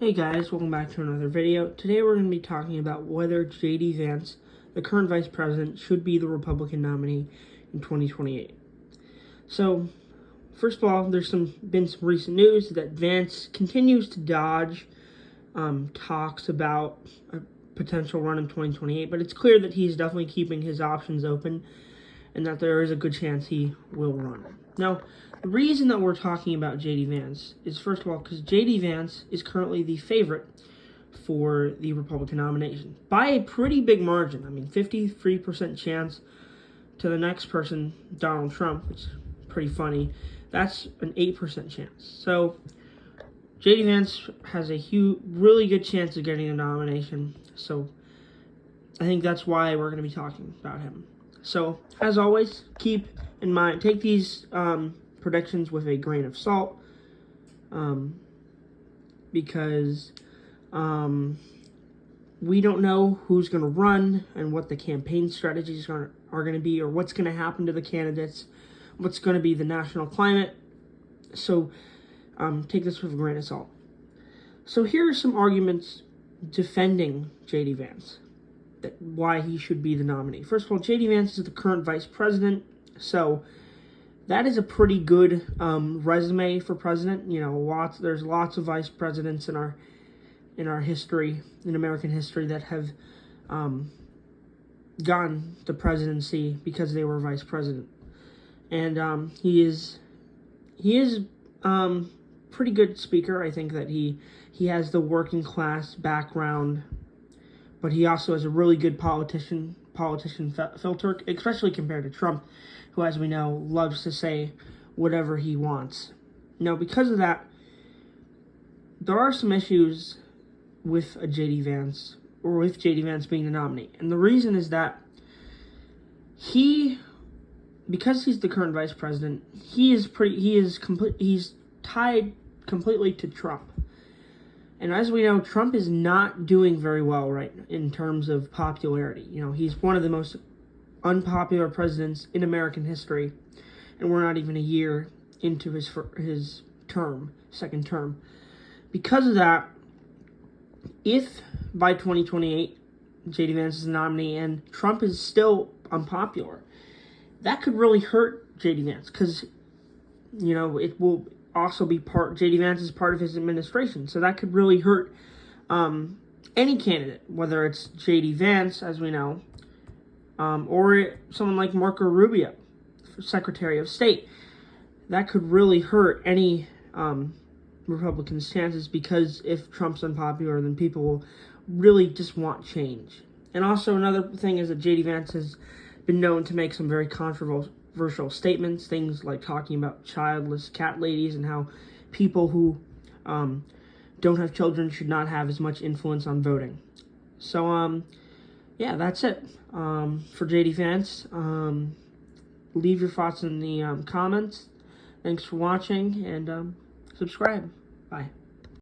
Hey guys, welcome back to another video. Today we're going to be talking about whether JD Vance, the current vice president, should be the Republican nominee in 2028. So, first of all, there's been some recent news that Vance continues to dodge talks about a potential run in 2028, but it's clear that he's definitely keeping his options open and that there is a good chance he will run. Now, the reason that we're talking about JD Vance is, first of all, because JD Vance is currently the favorite for the Republican nomination by a pretty big margin. I mean, 53% chance to the next person, Donald Trump, which is pretty funny. That's an 8% chance. So JD Vance has a really good chance of getting a nomination. So I think that's why we're going to be talking about him. So, as always, keep in mind, take these predictions with a grain of salt, because we don't know who's going to run and what the campaign strategies are going to be, or what's going to happen to the candidates, what's going to be the national climate. So, take this with a grain of salt. So, here are some arguments defending JD Vance, why he should be the nominee. First of all, JD Vance is the current vice president, so that is a pretty good resume for president. You know, there's lots of vice presidents in our history, in American history, that have gotten the presidency because they were vice president, and he is pretty good speaker. I think that he has the working class background, but he also has a really good politician filter, especially compared to Trump, who, as we know, loves to say whatever he wants. Now, because of that, there are some issues with JD Vance, or with JD Vance being the nominee. And the reason is that because he's the current vice president, he's tied completely to Trump. And as we know, Trump is not doing very well right now in terms of popularity. You know, he's one of the most unpopular presidents in American history, and we're not even a year into his second term. Because of that, if by 2028 JD Vance is the nominee and Trump is still unpopular, that could really hurt JD Vance, because, you know, it will also be JD Vance is part of his administration, so that could really hurt any candidate, whether it's JD Vance, as we know, or someone like Marco Rubio, Secretary of State. That could really hurt any Republicans' chances, because if Trump's unpopular, then people will really just want change. And also, another thing is that JD Vance has been known to make some very controversial statements, things like talking about childless cat ladies and how people who don't have children should not have as much influence on voting. So, yeah, that's it for JD Vance. Leave your thoughts in the comments. Thanks for watching, and subscribe. Bye.